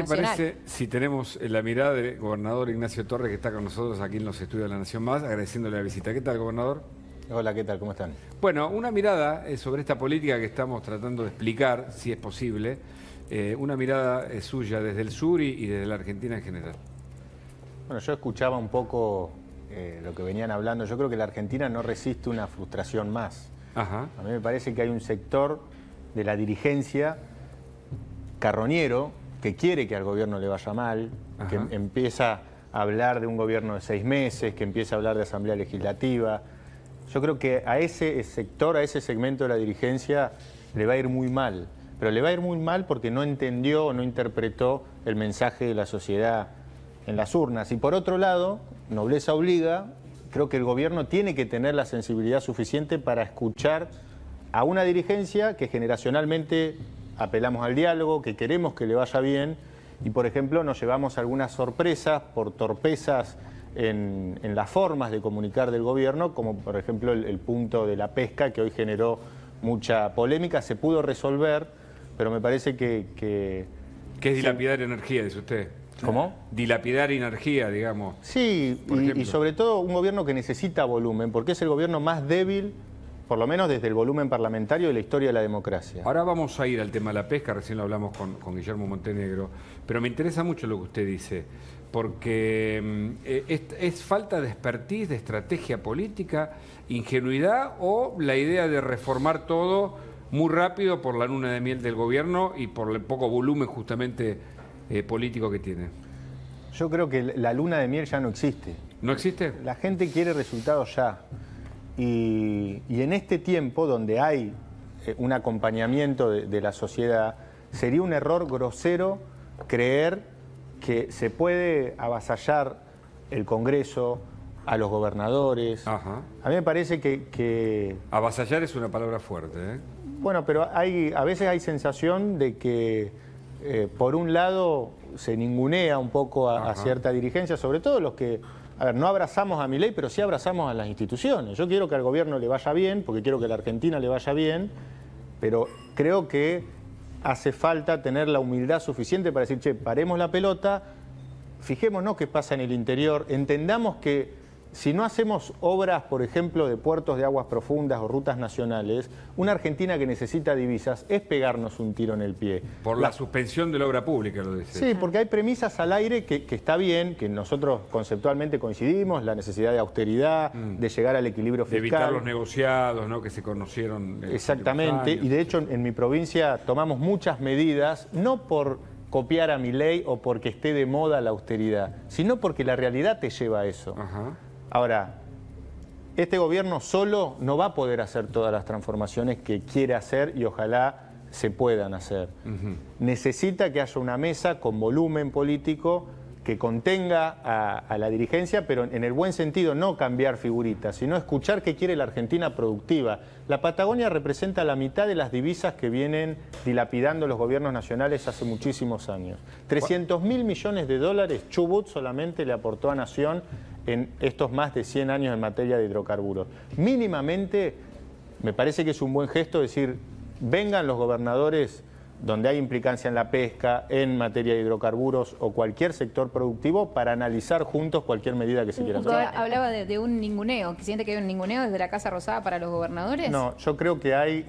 nacional. ¿Qué te parece si tenemos la mirada del gobernador Ignacio Torres, que está con nosotros aquí en los estudios de La Nación Más, agradeciéndole la visita? ¿Qué tal, gobernador? Hola, ¿qué tal? ¿Cómo están? Bueno, una mirada sobre esta política que estamos tratando de explicar, si es posible, una mirada suya desde el sur y desde la Argentina en general. Bueno, yo escuchaba un poco lo que venían hablando. Yo creo que la Argentina no resiste una frustración más. Ajá. A mí me parece que hay un sector de la dirigencia carroñero que quiere que al gobierno le vaya mal, Ajá. que empieza a hablar de un gobierno de 6 meses, que empieza a hablar de asamblea legislativa. Yo creo que a ese sector, a ese segmento de la dirigencia le va a ir muy mal. Pero le va a ir muy mal porque no entendió o no interpretó el mensaje de la sociedad en las urnas. Y por otro lado, nobleza obliga, creo que el gobierno tiene que tener la sensibilidad suficiente para escuchar a una dirigencia que generacionalmente apelamos al diálogo, que queremos que le vaya bien y, por ejemplo, nos llevamos algunas sorpresas por torpezas en las formas de comunicar del gobierno, como por ejemplo el punto de la pesca, que hoy generó mucha polémica. Se pudo resolver, pero me parece que ¿Qué es dilapidar energía, dice usted? ¿Cómo? Dilapidar energía, digamos. Sí, Por ejemplo. y sobre todo un gobierno que necesita volumen, porque es el gobierno más débil, por lo menos desde el volumen parlamentario de la historia de la democracia. Ahora vamos a ir al tema de la pesca, recién lo hablamos con Guillermo Montenegro, pero me interesa mucho lo que usted dice, porque es falta de expertise, de estrategia política, ingenuidad o la idea de reformar todo muy rápido por la luna de miel del gobierno y por el poco volumen justamente político que tiene. Yo creo que la luna de miel ya no existe. ¿No existe? La gente quiere resultados ya. Y en este tiempo donde hay un acompañamiento de la sociedad, sería un error grosero creer que se puede avasallar el Congreso, a los gobernadores. Ajá. A mí me parece que Avasallar es una palabra fuerte, ¿eh? bueno, pero a veces hay sensación de que por un lado se ningunea un poco a cierta dirigencia, sobre todo los que, a ver, no abrazamos a Milei, pero sí abrazamos a las instituciones. Yo quiero que al gobierno le vaya bien, porque quiero que a la Argentina le vaya bien, pero creo que hace falta tener la humildad suficiente para decir, che, paremos la pelota, fijémonos qué pasa en el interior, entendamos que si no hacemos obras, por ejemplo, de puertos de aguas profundas o rutas nacionales, una Argentina que necesita divisas es pegarnos un tiro en el pie. Por la suspensión de la obra pública, lo dice. Sí, porque hay premisas al aire que está bien, que nosotros conceptualmente coincidimos, la necesidad de austeridad, de llegar al equilibrio fiscal. De evitar los negociados, ¿no?, que se conocieron. Exactamente, y de hecho en mi provincia tomamos muchas medidas, no por copiar a Milei o porque esté de moda la austeridad, sino porque la realidad te lleva a eso. Ajá. Ahora, este gobierno solo no va a poder hacer todas las transformaciones que quiere hacer y ojalá se puedan hacer. Necesita que haya una mesa con volumen político que contenga a la dirigencia, pero en el buen sentido, no cambiar figuritas, sino escuchar qué quiere la Argentina productiva. La Patagonia representa la mitad de las divisas que vienen dilapidando los gobiernos nacionales hace muchísimos años. 300.000 millones de dólares Chubut solamente le aportó a Nación en estos más de 100 años en materia de hidrocarburos. Mínimamente, me parece que es un buen gesto decir, vengan los gobernadores donde hay implicancia en la pesca, en materia de hidrocarburos o cualquier sector productivo para analizar juntos cualquier medida que se quiera Usted tomar. hablaba de un ninguneo, que siente que hay un ninguneo desde la Casa Rosada para los gobernadores. No, yo creo que hay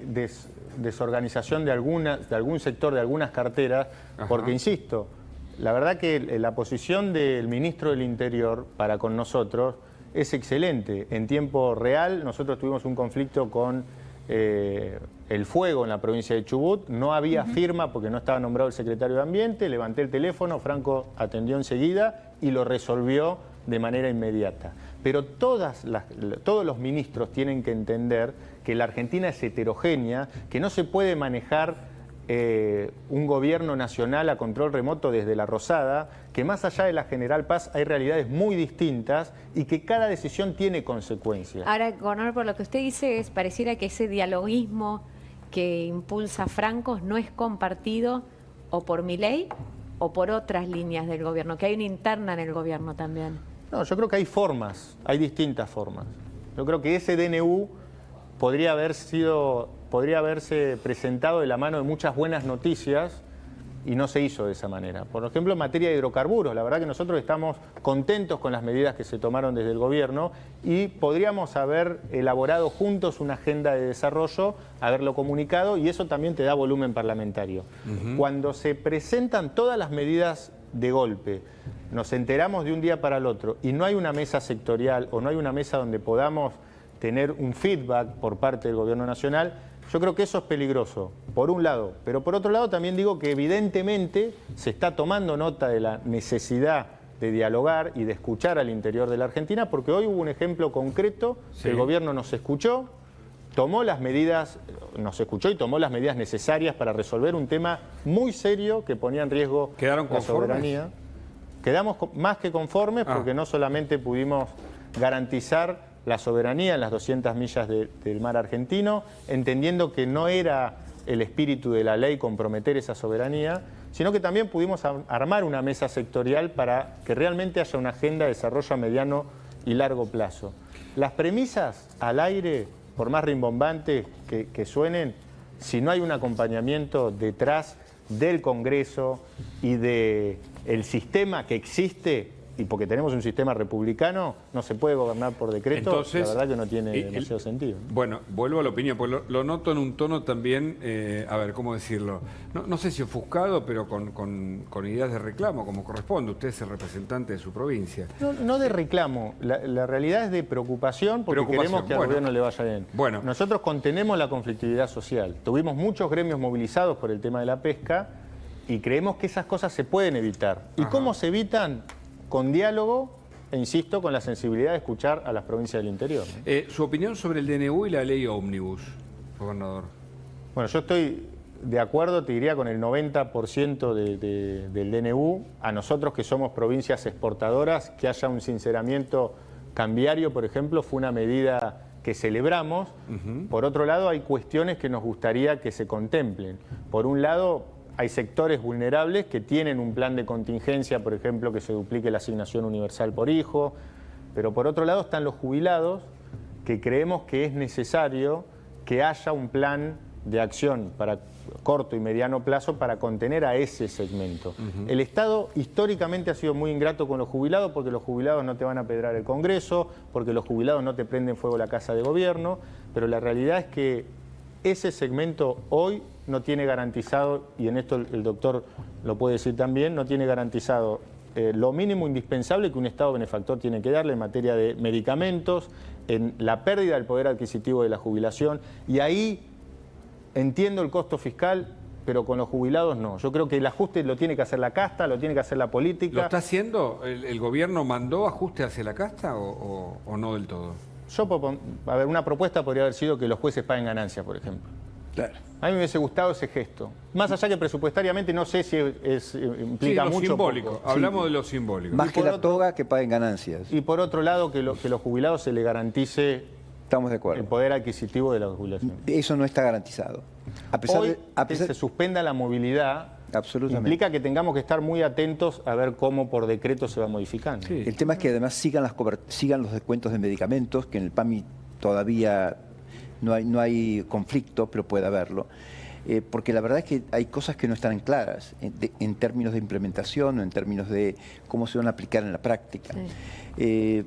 desorganización de algún sector, de algunas carteras, porque insisto, la verdad que la posición del ministro del Interior para con nosotros es excelente. En tiempo real nosotros tuvimos un conflicto con el fuego en la provincia de Chubut, no había firma porque no estaba nombrado el secretario de Ambiente, levanté el teléfono, Franco atendió enseguida y lo resolvió de manera inmediata. Pero todos los ministros tienen que entender que la Argentina es heterogénea, que no se puede manejar un gobierno nacional a control remoto desde la Rosada, que más allá de la General Paz hay realidades muy distintas y que cada decisión tiene consecuencias. Ahora, gobernador, por lo que usted dice, pareciera que ese dialoguismo que impulsa Franco no es compartido o por Milei o por otras líneas del gobierno, que hay una interna en el gobierno también. No, yo creo que hay formas, hay distintas formas. Yo creo que ese DNU podría haberse presentado de la mano de muchas buenas noticias y no se hizo de esa manera. Por ejemplo, en materia de hidrocarburos, la verdad que nosotros estamos contentos con las medidas que se tomaron desde el gobierno y podríamos haber elaborado juntos una agenda de desarrollo, haberlo comunicado, y eso también te da volumen parlamentario. Cuando se presentan todas las medidas de golpe, nos enteramos de un día para el otro y no hay una mesa sectorial o no hay una mesa donde podamos tener un feedback por parte del gobierno nacional, yo creo que eso es peligroso, por un lado. Pero por otro lado también digo que evidentemente se está tomando nota de la necesidad de dialogar y de escuchar al interior de la Argentina, porque hoy hubo un ejemplo concreto, que el gobierno nos escuchó, tomó las medidas, nos escuchó y tomó las medidas necesarias para resolver un tema muy serio que ponía en riesgo la soberanía. Quedamos más que conformes porque no solamente pudimos garantizar la soberanía en las 200 millas del mar argentino, entendiendo que no era el espíritu de la ley comprometer esa soberanía, sino que también pudimos armar una mesa sectorial para que realmente haya una agenda de desarrollo a mediano y largo plazo. Las premisas al aire, por más rimbombantes que suenen, si no hay un acompañamiento detrás del Congreso y del sistema que existe, y porque tenemos un sistema republicano, no se puede gobernar por decreto. Entonces, la verdad que no tiene demasiado sentido. Bueno, vuelvo a la opinión, porque lo noto en un tono también, a ver, ¿cómo decirlo? No sé si ofuscado, pero con ideas de reclamo, como corresponde. Usted es el representante de su provincia. No de reclamo, la realidad es de preocupación, porque queremos que al gobierno le vaya bien. Bueno. Nosotros contenemos la conflictividad social. Tuvimos muchos gremios movilizados por el tema de la pesca y creemos que esas cosas se pueden evitar. ¿Y cómo se evitan? Con diálogo e, insisto, con la sensibilidad de escuchar a las provincias del interior. Su opinión sobre el DNU y la ley ómnibus, gobernador. Bueno, yo estoy de acuerdo, te diría, con el 90% del DNU. A nosotros que somos provincias exportadoras, que haya un sinceramiento cambiario, por ejemplo, fue una medida que celebramos. Por otro lado, hay cuestiones que nos gustaría que se contemplen. Por un lado, hay sectores vulnerables que tienen un plan de contingencia, por ejemplo, que se duplique la asignación universal por hijo, pero por otro lado están los jubilados, que creemos que es necesario que haya un plan de acción para corto y mediano plazo para contener a ese segmento. El Estado históricamente ha sido muy ingrato con los jubilados, porque los jubilados no te van a pedrar el Congreso, porque los jubilados no te prenden fuego la casa de gobierno, pero la realidad es que ese segmento hoy no tiene garantizado, y en esto el doctor lo puede decir también, no tiene garantizado lo mínimo indispensable que un Estado benefactor tiene que darle en materia de medicamentos, en la pérdida del poder adquisitivo de la jubilación, y ahí entiendo el costo fiscal, pero con los jubilados no. Yo creo que el ajuste lo tiene que hacer la casta, lo tiene que hacer la política. ¿Lo está haciendo? ¿El gobierno mandó ajuste hacia la casta o no del todo? A ver, una propuesta podría haber sido que los jueces paguen ganancias, por ejemplo. Claro. A mí me hubiese gustado ese gesto. Más allá que presupuestariamente no sé si implica mucho. Simbólico. Poco. Hablamos de lo simbólico. Más que la toga, que paguen ganancias. Y por otro lado, que los jubilados se les garantice Estamos de acuerdo. el poder adquisitivo de la jubilación. Eso no está garantizado. Hoy, que se suspenda la movilidad, absolutamente, implica que tengamos que estar muy atentos a ver cómo por decreto se va modificando. Sí. El tema es que además sigan los descuentos de medicamentos, que en el PAMI todavía no hay conflicto, pero puede haberlo. Porque la verdad es que hay cosas que no están claras en términos de implementación o en términos de cómo se van a aplicar en la práctica. Sí.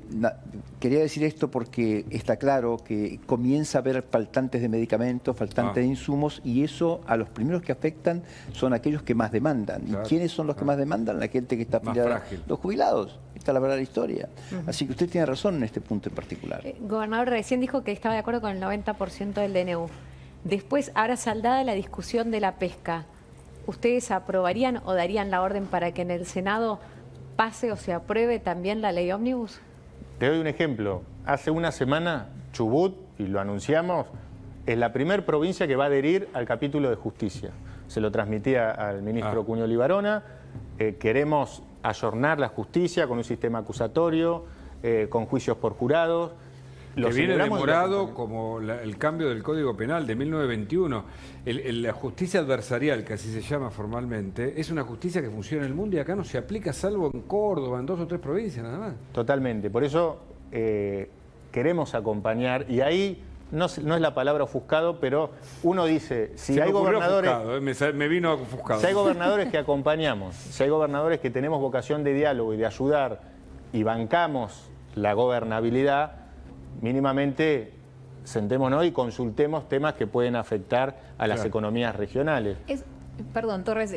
Quería decir esto porque está claro que comienza a haber faltantes de medicamentos, faltantes de insumos, y eso a los primeros que afectan son aquellos que más demandan. Claro. ¿Y quiénes son los que más demandan? La gente que está afiliada, los jubilados. Esta es la verdad de la historia. Así que usted tiene razón en este punto en particular. Gobernador, recién dijo que estaba de acuerdo con el 90% del DNU. Después, ahora saldada la discusión de la pesca, ¿ustedes aprobarían o darían la orden para que en el Senado pase o se apruebe también la ley ómnibus? Te doy un ejemplo. Hace una semana, Chubut, y lo anunciamos, es la primera provincia que va a adherir al capítulo de justicia. Se lo transmitía al ministro Cuño Libarona. Queremos ayornar la justicia con un sistema acusatorio, con juicios por jurados. Que viene demorado como el cambio del Código Penal de 1921. La justicia adversarial, que así se llama formalmente, es una justicia que funciona en el mundo y acá no se aplica salvo en Córdoba, en 2 o 3 provincias nada más. Totalmente. Por eso queremos acompañar, y ahí no es la palabra ofuscado, pero uno dice, si hay gobernadores... Ofuscado, me vino ofuscado. Si hay gobernadores que acompañamos, si hay gobernadores que tenemos vocación de diálogo y de ayudar y bancamos la gobernabilidad, mínimamente sentémonos y consultemos temas que pueden afectar a las economías regionales. Perdón, Torres,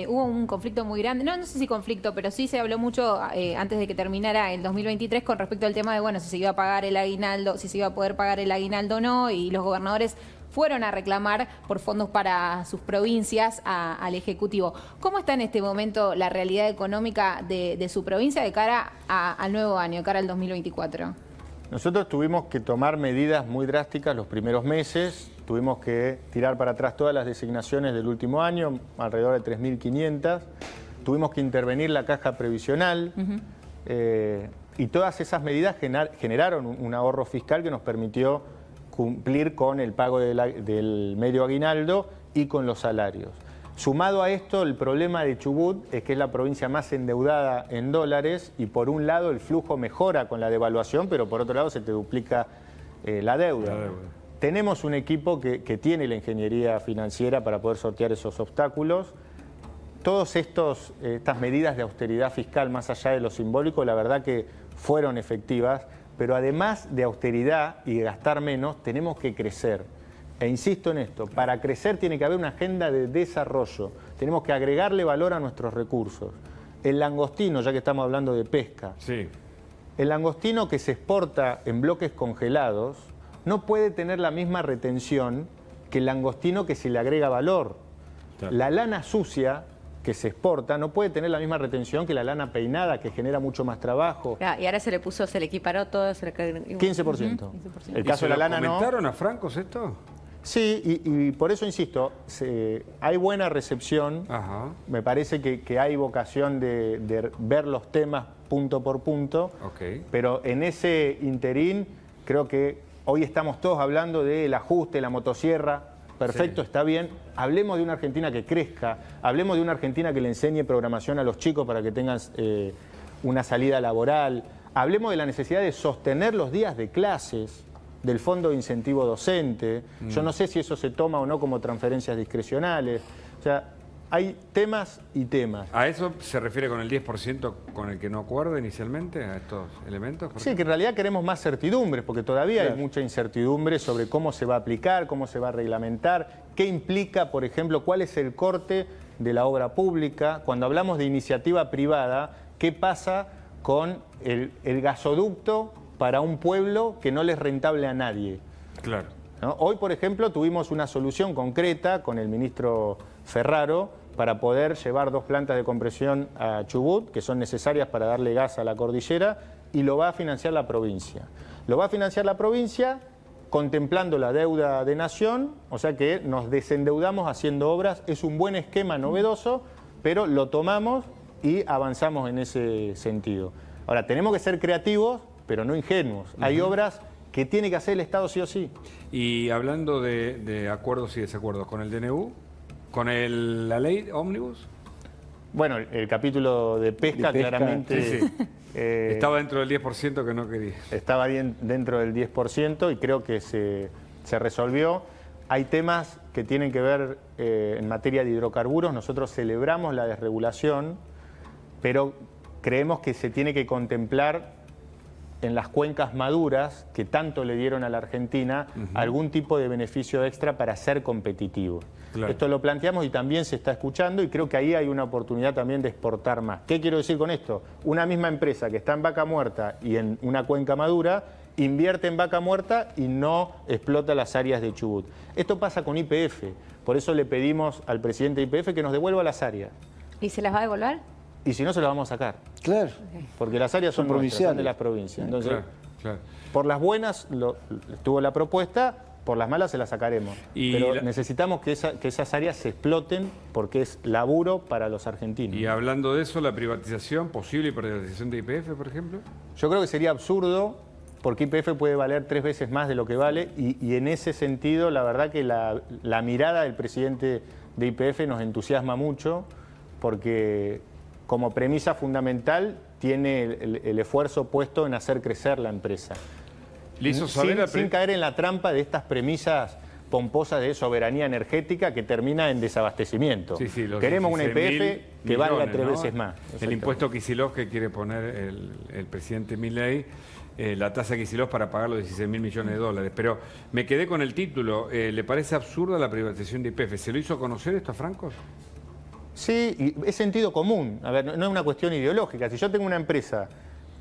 hubo un conflicto muy grande, no sé si conflicto, pero sí se habló mucho antes de que terminara el 2023 con respecto al tema de, bueno, si se iba a pagar el aguinaldo, si se iba a poder pagar el aguinaldo o no, y los gobernadores fueron a reclamar por fondos para sus provincias al Ejecutivo. ¿Cómo está en este momento la realidad económica de su provincia de cara al nuevo año, de cara al 2024? Nosotros tuvimos que tomar medidas muy drásticas los primeros meses, tuvimos que tirar para atrás todas las designaciones del último año, alrededor de 3.500, tuvimos que intervenir la caja previsional y todas esas medidas generaron un ahorro fiscal que nos permitió cumplir con el pago del medio aguinaldo y con los salarios. Sumado a esto, el problema de Chubut es que es la provincia más endeudada en dólares y por un lado el flujo mejora con la devaluación, pero por otro lado se te duplica la deuda. Tenemos un equipo que tiene la ingeniería financiera para poder sortear esos obstáculos. Todas estas medidas de austeridad fiscal, más allá de lo simbólico, la verdad que fueron efectivas, pero además de austeridad y de gastar menos, tenemos que crecer. E insisto en esto, para crecer tiene que haber una agenda de desarrollo. Tenemos que agregarle valor a nuestros recursos. El langostino, ya que estamos hablando de pesca, el langostino que se exporta en bloques congelados no puede tener la misma retención que el langostino que se le agrega valor. Claro. La lana sucia que se exporta no puede tener la misma retención que la lana peinada, que genera mucho más trabajo. Y ahora se le equiparó todo. 15%. El caso de la lana no. ¿Comentaron a Francos esto? Sí, y por eso insisto, hay buena recepción. Ajá. Me parece que hay vocación de ver los temas punto por punto, pero en ese interín creo que hoy estamos todos hablando del ajuste, la motosierra. Perfecto, está bien. Hablemos de una Argentina que crezca, hablemos de una Argentina que le enseñe programación a los chicos para que tengan una salida laboral, hablemos de la necesidad de sostener los días de clases, del Fondo de Incentivo Docente. Yo no sé si eso se toma o no como transferencias discrecionales. O sea, hay temas y temas. ¿A eso se refiere con el 10% con el que no acuerda inicialmente, a estos elementos? Sí, que en realidad queremos más certidumbres, porque todavía hay mucha incertidumbre sobre cómo se va a aplicar, cómo se va a reglamentar, qué implica, por ejemplo, cuál es el corte de la obra pública. Cuando hablamos de iniciativa privada, ¿qué pasa con el gasoducto para un pueblo que no le es rentable a nadie? Claro. ¿No? Hoy, por ejemplo, tuvimos una solución concreta con el ministro Ferraro para poder llevar 2 plantas de compresión a Chubut, que son necesarias para darle gas a la cordillera, y lo va a financiar la provincia. Lo va a financiar la provincia contemplando la deuda de nación, o sea que nos desendeudamos haciendo obras. Es un buen esquema novedoso, pero lo tomamos y avanzamos en ese sentido. Ahora, tenemos que ser creativos, pero no ingenuos. Hay obras que tiene que hacer el Estado sí o sí. Y hablando de acuerdos y desacuerdos, ¿con el DNU? ¿Con la ley ómnibus? Bueno, el capítulo de pesca claramente... Sí. Estaba dentro del 10% que no quería. Estaba bien dentro del 10% y creo que se resolvió. Hay temas que tienen que ver en materia de hidrocarburos. Nosotros celebramos la desregulación, pero creemos que se tiene que contemplar en las cuencas maduras que tanto le dieron a la Argentina algún tipo de beneficio extra para ser competitivos. Claro. Esto lo planteamos y también se está escuchando y creo que ahí hay una oportunidad también de exportar más. ¿Qué quiero decir con esto? Una misma empresa que está en Vaca Muerta y en una cuenca madura invierte en Vaca Muerta y no explota las áreas de Chubut. Esto pasa con YPF, por eso le pedimos al presidente de YPF que nos devuelva las áreas. ¿Y se las va a devolver? Y si no, se las vamos a sacar. Claro. Porque las áreas son provinciales, son de las provincias. Entonces, por las buenas estuvo la propuesta, por las malas se las sacaremos. Pero necesitamos que esas áreas se exploten porque es laburo para los argentinos. Y hablando de eso, la privatización, posible privatización de YPF, por ejemplo. Yo creo que sería absurdo porque YPF puede valer 3 veces más de lo que vale y en ese sentido, la verdad que la mirada del presidente de YPF nos entusiasma mucho porque como premisa fundamental tiene el esfuerzo puesto en hacer crecer la empresa. Le hizo saber sin caer en la trampa de estas premisas pomposas de soberanía energética que termina en desabastecimiento. Sí, queremos una YPF que valga 3 veces más. El impuesto Kicillof que quiere poner el presidente Milei, la tasa Kicillof para pagar los 16.000 millones de dólares. Pero me quedé con el título. ¿Le parece absurda la privatización de YPF? ¿Se lo hizo conocer esto a Francos? Sí, y es sentido común. A ver, no es una cuestión ideológica. Si yo tengo una empresa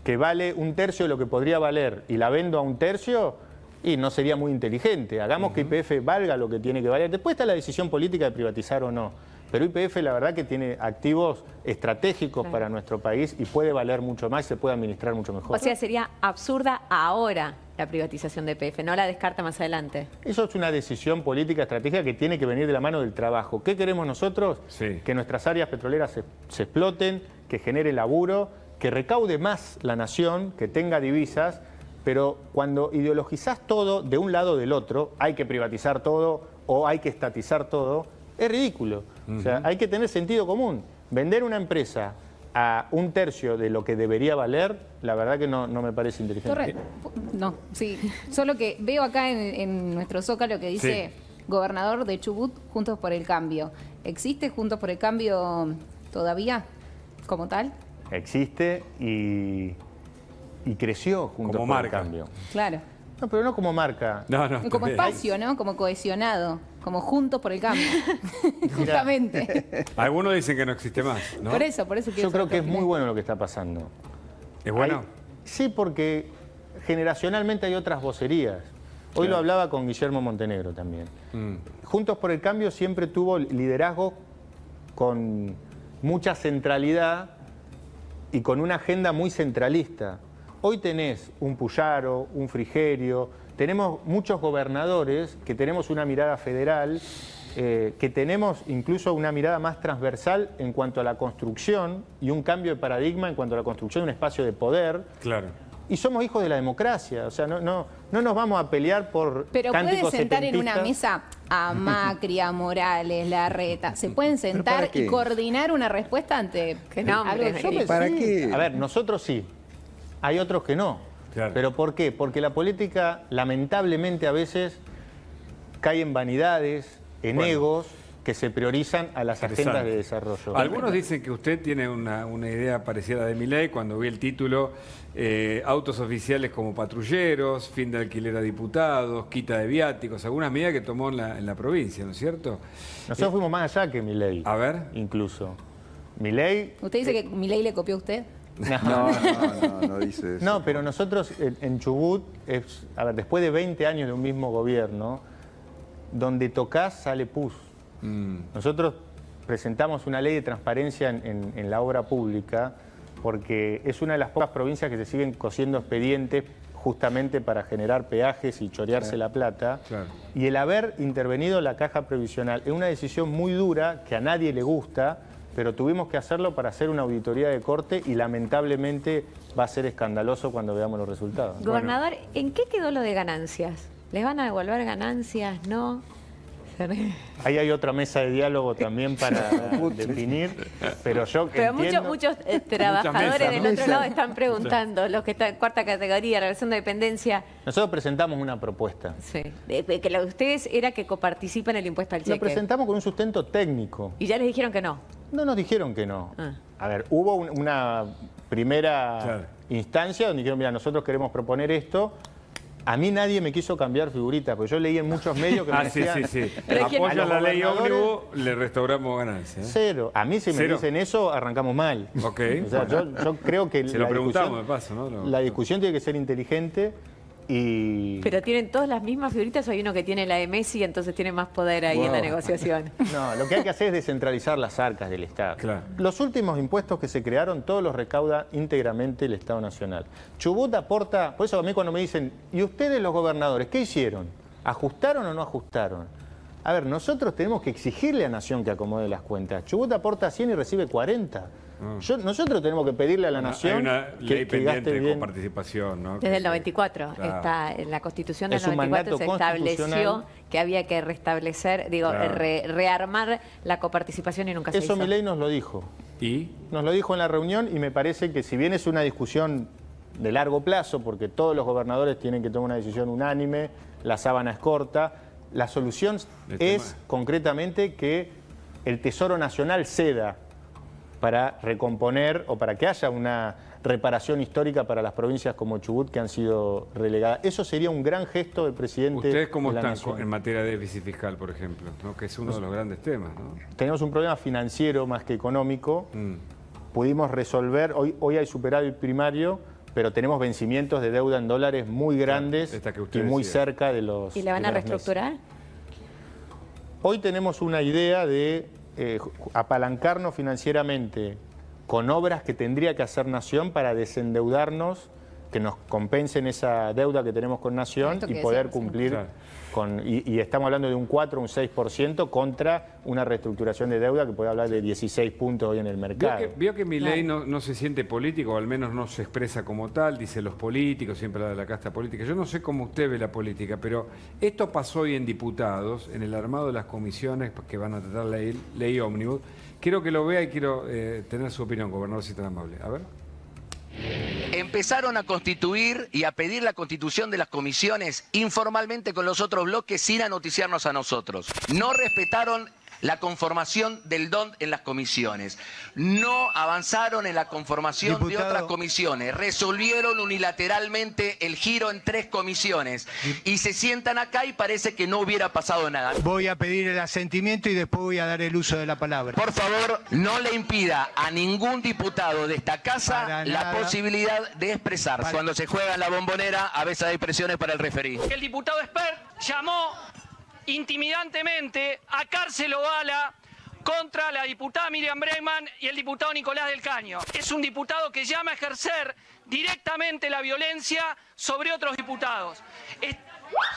que vale 1/3 de lo que podría valer y la vendo a 1/3, y no sería muy inteligente. Hagamos que YPF valga lo que tiene que valer. Después está la decisión política de privatizar o no. Pero YPF la verdad que tiene activos estratégicos para nuestro país y puede valer mucho más y se puede administrar mucho mejor. O sea, sería absurda ahora la privatización de YPF, no la descarta más adelante. Eso es una decisión política estratégica que tiene que venir de la mano del trabajo. ¿Qué queremos nosotros? Sí. Que nuestras áreas petroleras se exploten, que genere laburo, que recaude más la nación, que tenga divisas, pero cuando ideologizás todo de un lado o del otro, hay que privatizar todo o hay que estatizar todo, es ridículo. O sea, hay que tener sentido común. Vender una empresa a 1/3 de lo que debería valer, la verdad que no me parece inteligente. Torres, no, sí. Solo que veo acá en nuestro Zócalo que dice gobernador de Chubut, Juntos por el Cambio. ¿Existe Juntos por el Cambio todavía como tal? Existe y creció Juntos Como por marca. el Cambio. Claro. No, pero no como marca. No, Como también. espacio, ¿no? Como cohesionado, como Juntos por el Cambio. Justamente. Algunos dicen que no existe más, ¿no? Por eso quiero Yo creo saber que es tu muy opinión. bueno lo que está pasando. ¿Es bueno? Sí, porque generacionalmente hay otras vocerías. Hoy lo hablaba con Guillermo Montenegro también. Juntos por el Cambio siempre tuvo liderazgo con mucha centralidad y con una agenda muy centralista. Hoy tenés un Puyaro, un Frigerio, tenemos muchos gobernadores que tenemos una mirada federal, que tenemos incluso una mirada más transversal en cuanto a la construcción y un cambio de paradigma en cuanto a la construcción de un espacio de poder. Claro. Y somos hijos de la democracia, o sea, no nos vamos a pelear por Pero pueden cánticos sentar en una setentistas. mesa a Macri, a Morales, Larreta. Se pueden sentar ¿para y qué? coordinar una respuesta ante Qué nombre. algo Yo que- me- ¿Para sí. qué? A ver, nosotros sí, hay otros que no. Claro. ¿Pero por qué? Porque la política lamentablemente a veces cae en vanidades, en Bueno. egos que se priorizan a las Interesante. agendas de desarrollo. Algunos dicen que usted tiene una idea parecida a la de Milei cuando vi el título autos oficiales como patrulleros, fin de alquiler a diputados, quita de viáticos, algunas medidas que tomó en la provincia, ¿no es cierto? Nosotros fuimos más allá que Milei. A ver. Incluso. Milei... ¿Usted dice que Milei le copió a usted? No dice eso. No, pero nosotros en Chubut, a ver, después de 20 años de un mismo gobierno, donde tocas sale pus. Nosotros presentamos una ley de transparencia en la obra pública porque es una de las pocas provincias que se siguen cosiendo expedientes justamente para generar peajes y chorearse la plata. Claro. Y el haber intervenido la caja previsional es una decisión muy dura que a nadie le gusta, pero tuvimos que hacerlo para hacer una auditoría de corte y lamentablemente va a ser escandaloso cuando veamos los resultados. Gobernador, ¿en qué quedó lo de ganancias? ¿Les van a devolver ganancias? ¿No? Ahí hay otra mesa de diálogo también para definir, pero yo Pero entiendo... muchos trabajadores mesas, del ¿no? otro lado están preguntando, los que están en cuarta categoría, relación de dependencia. Nosotros presentamos una propuesta. Sí. Que lo de ustedes era que coparticipen en el impuesto al Lo cheque. presentamos con un sustento técnico. Y ya les dijeron que no. No nos dijeron que no. Ah. A ver, hubo una primera Claro. instancia donde dijeron, mira, nosotros queremos proponer esto. A mí nadie me quiso cambiar figurita, porque yo leí en muchos medios que me Sí, decían... sí. Pero ¿quién- Apoya a los la ley gobernadores, ómnibus, le restauramos ganancias. Cero. A mí si me Cero. dicen eso, arrancamos mal. Ok. O sea, yo creo que Se lo preguntamos de paso, ¿no? la discusión tiene que ser inteligente y... Pero tienen todas las mismas figuritas o hay uno que tiene la de Messi y entonces tiene más poder ahí en la Wow. negociación. No, lo que hay que hacer es descentralizar las arcas del Estado. Claro. Los últimos impuestos que se crearon, todos los recauda íntegramente el Estado Nacional. Chubut aporta, por eso a mí cuando me dicen, ¿y ustedes los gobernadores qué hicieron? ¿Ajustaron o no ajustaron? A ver, nosotros tenemos que exigirle a Nación que acomode las cuentas. Chubut aporta 100 y recibe 40. Nosotros tenemos que pedirle a la Nación Hay una ley que gaste pendiente de bien. coparticipación, ¿no? Desde el 94, Claro. está en la Constitución del Es un 94 se mandato estableció constitucional. que había que restablecer, Claro. rearmar la coparticipación y nunca se Eso hizo. Milei nos lo dijo. ¿Y? Nos lo dijo en la reunión y me parece que si bien es una discusión de largo plazo, porque todos los gobernadores tienen que tomar una decisión unánime, la sábana es corta. La solución es concretamente que el Tesoro Nacional ceda para recomponer o para que haya una reparación histórica para las provincias como Chubut que han sido relegadas. Eso sería un gran gesto del presidente. ¿Ustedes cómo de la están Nación. en materia de déficit fiscal, por ejemplo? ¿No? Que es uno de los grandes temas, ¿no? Tenemos un problema financiero más que económico. Pudimos resolver, hoy hay superávit primario, pero tenemos vencimientos de deuda en dólares muy grandes esta que usted y muy decía. cerca de los... ¿Y la van de a las meses. reestructurar? Hoy tenemos una idea de apalancarnos financieramente con obras que tendría que hacer Nación para desendeudarnos, que nos compensen esa deuda que tenemos con Nación Esto que y poder decíamos, cumplir Claro. con... Y estamos hablando de un 4 o un 6% contra una reestructuración de deuda que puede hablar de 16 puntos hoy en el mercado. Vio que Milei no se siente político, o al menos no se expresa como tal, dice los políticos, siempre habla de la casta política. Yo no sé cómo usted ve la política, pero esto pasó hoy en diputados, en el armado de las comisiones que van a tratar ley ómnibus. Quiero que lo vea y quiero tener su opinión, gobernador, si tan amable. A ver. Empezaron a constituir y a pedir la constitución de las comisiones informalmente con los otros bloques sin anoticiarnos a nosotros. No respetaron la conformación del DON en las comisiones. No avanzaron en la conformación de otras comisiones. Resolvieron unilateralmente el giro en 3 comisiones. Y se sientan acá y parece que no hubiera pasado nada. Voy a pedir el asentimiento y después voy a dar el uso de la palabra. Por favor, no le impida a ningún diputado de esta casa Para la nada. posibilidad de expresarse. Cuando se juega en la bombonera, a veces hay presiones para el referí. El diputado Espert llamó intimidantemente a cárcel o bala contra la diputada Miriam Bregman y el diputado Nicolás del Caño. Es un diputado que llama a ejercer directamente la violencia sobre otros diputados.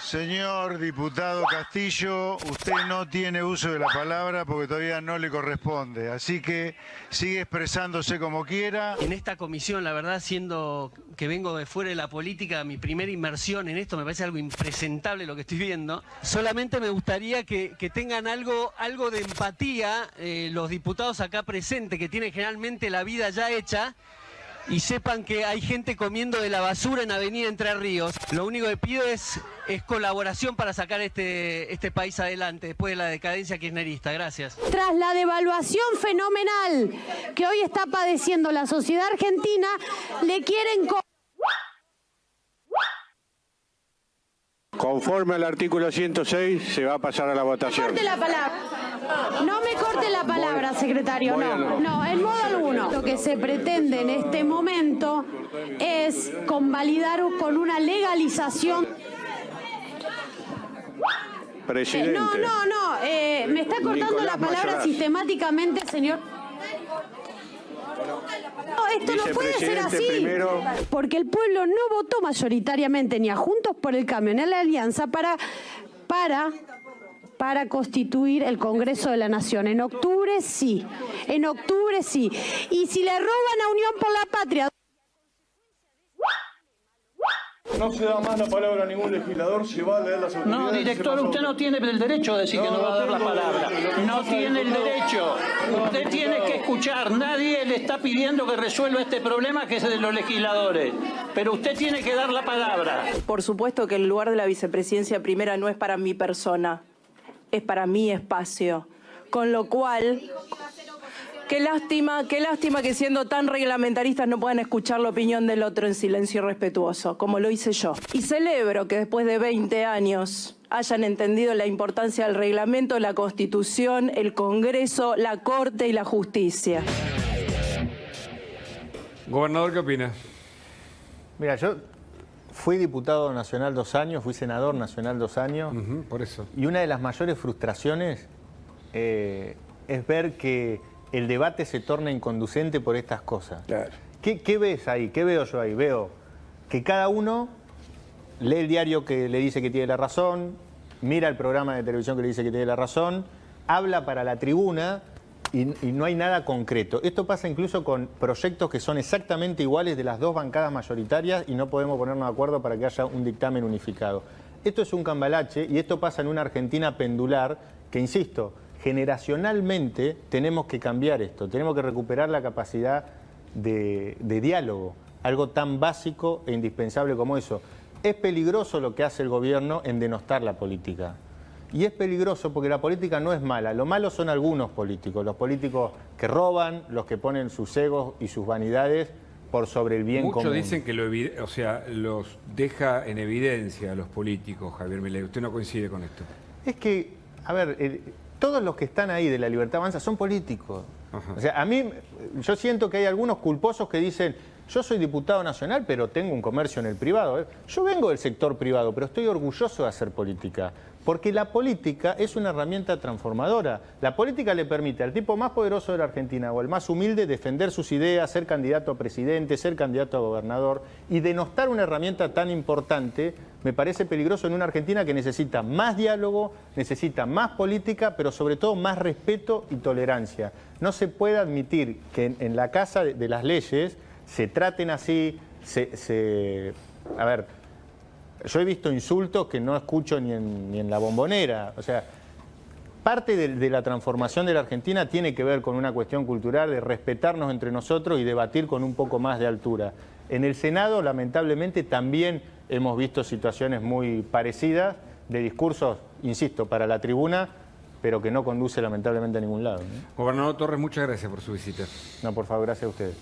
Señor diputado Castillo, usted no tiene uso de la palabra porque todavía no le corresponde, así que sigue expresándose como quiera. En esta comisión, la verdad, siendo que vengo de fuera de la política, mi primera inmersión en esto me parece algo impresentable lo que estoy viendo. Solamente me gustaría que tengan algo de empatía los diputados acá presentes, que tienen generalmente la vida ya hecha, y sepan que hay gente comiendo de la basura en Avenida Entre Ríos. Lo único que pido es colaboración para sacar este país adelante después de la decadencia kirchnerista. Gracias. Tras la devaluación fenomenal que hoy está padeciendo la sociedad argentina, le quieren... Conforme al artículo 106, se va a pasar a la votación. Corte la palabra. No me corte la palabra, secretario, no, en modo alguno. Lo que se pretende en este momento es convalidar con una legalización. Presidente. Me está cortando Nicolás la palabra Mayoraz. sistemáticamente, señor. No, esto no puede ser Vicepresidente así, primero. porque el pueblo no votó mayoritariamente ni a Juntos por el Cambio ni a la Alianza para constituir el Congreso de la Nación. En octubre sí. Y si le roban a Unión por la Patria... No se da más la palabra a ningún legislador, se va a leer las autoridades. No, director, usted no tiene el derecho de decir que no va a dar la palabra. No tiene el derecho. Usted tiene que escuchar. Nadie le está pidiendo que resuelva este problema que es de los legisladores. Pero usted tiene que dar la palabra. Por supuesto que el lugar de la vicepresidencia primera no es para mi persona, es para mi espacio. Con lo cual... Qué lástima que siendo tan reglamentaristas no puedan escuchar la opinión del otro en silencio respetuoso, como lo hice yo. Y celebro que después de 20 años hayan entendido la importancia del reglamento, la Constitución, el Congreso, la Corte y la Justicia. Gobernador, ¿qué opina? Mira, yo fui diputado nacional 2 años, fui senador nacional 2 años. Por eso. Y una de las mayores frustraciones es ver que el debate se torna inconducente por estas cosas. Claro. ¿Qué ves ahí? ¿Qué veo yo ahí? Veo que cada uno lee el diario que le dice que tiene la razón, mira el programa de televisión que le dice que tiene la razón, habla para la tribuna y no hay nada concreto. Esto pasa incluso con proyectos que son exactamente iguales de las 2 bancadas mayoritarias y no podemos ponernos de acuerdo para que haya un dictamen unificado. Esto es un cambalache y esto pasa en una Argentina pendular que, insisto, generacionalmente tenemos que cambiar esto, tenemos que recuperar la capacidad de diálogo. algo tan básico e indispensable como eso. Es peligroso lo que hace el gobierno en denostar la política. Y es peligroso porque la política no es mala. Lo malo son algunos políticos. Los políticos que roban, los que ponen sus egos y sus vanidades por sobre el bien común. Muchos dicen que los deja en evidencia a los políticos, Javier Milei. ¿Usted no coincide con esto? Es que, a ver, todos los que están ahí de La Libertad Avanza son políticos. O sea, a mí, yo siento que hay algunos culposos que dicen, yo soy diputado nacional, pero tengo un comercio en el privado. Yo vengo del sector privado, pero estoy orgulloso de hacer política. Porque la política es una herramienta transformadora. La política le permite al tipo más poderoso de la Argentina o al más humilde defender sus ideas, ser candidato a presidente, ser candidato a gobernador. Y denostar una herramienta tan importante me parece peligroso en una Argentina que necesita más diálogo, necesita más política, pero sobre todo más respeto y tolerancia. No se puede admitir que en la casa de las leyes se traten así, a ver... Yo he visto insultos que no escucho ni en la Bombonera. O sea, parte de la transformación de la Argentina tiene que ver con una cuestión cultural de respetarnos entre nosotros y debatir con un poco más de altura. En el Senado, lamentablemente, también hemos visto situaciones muy parecidas de discursos, insisto, para la tribuna, pero que no conduce lamentablemente a ningún lado, ¿no? Gobernador Torres, muchas gracias por su visita. No, por favor, gracias a ustedes.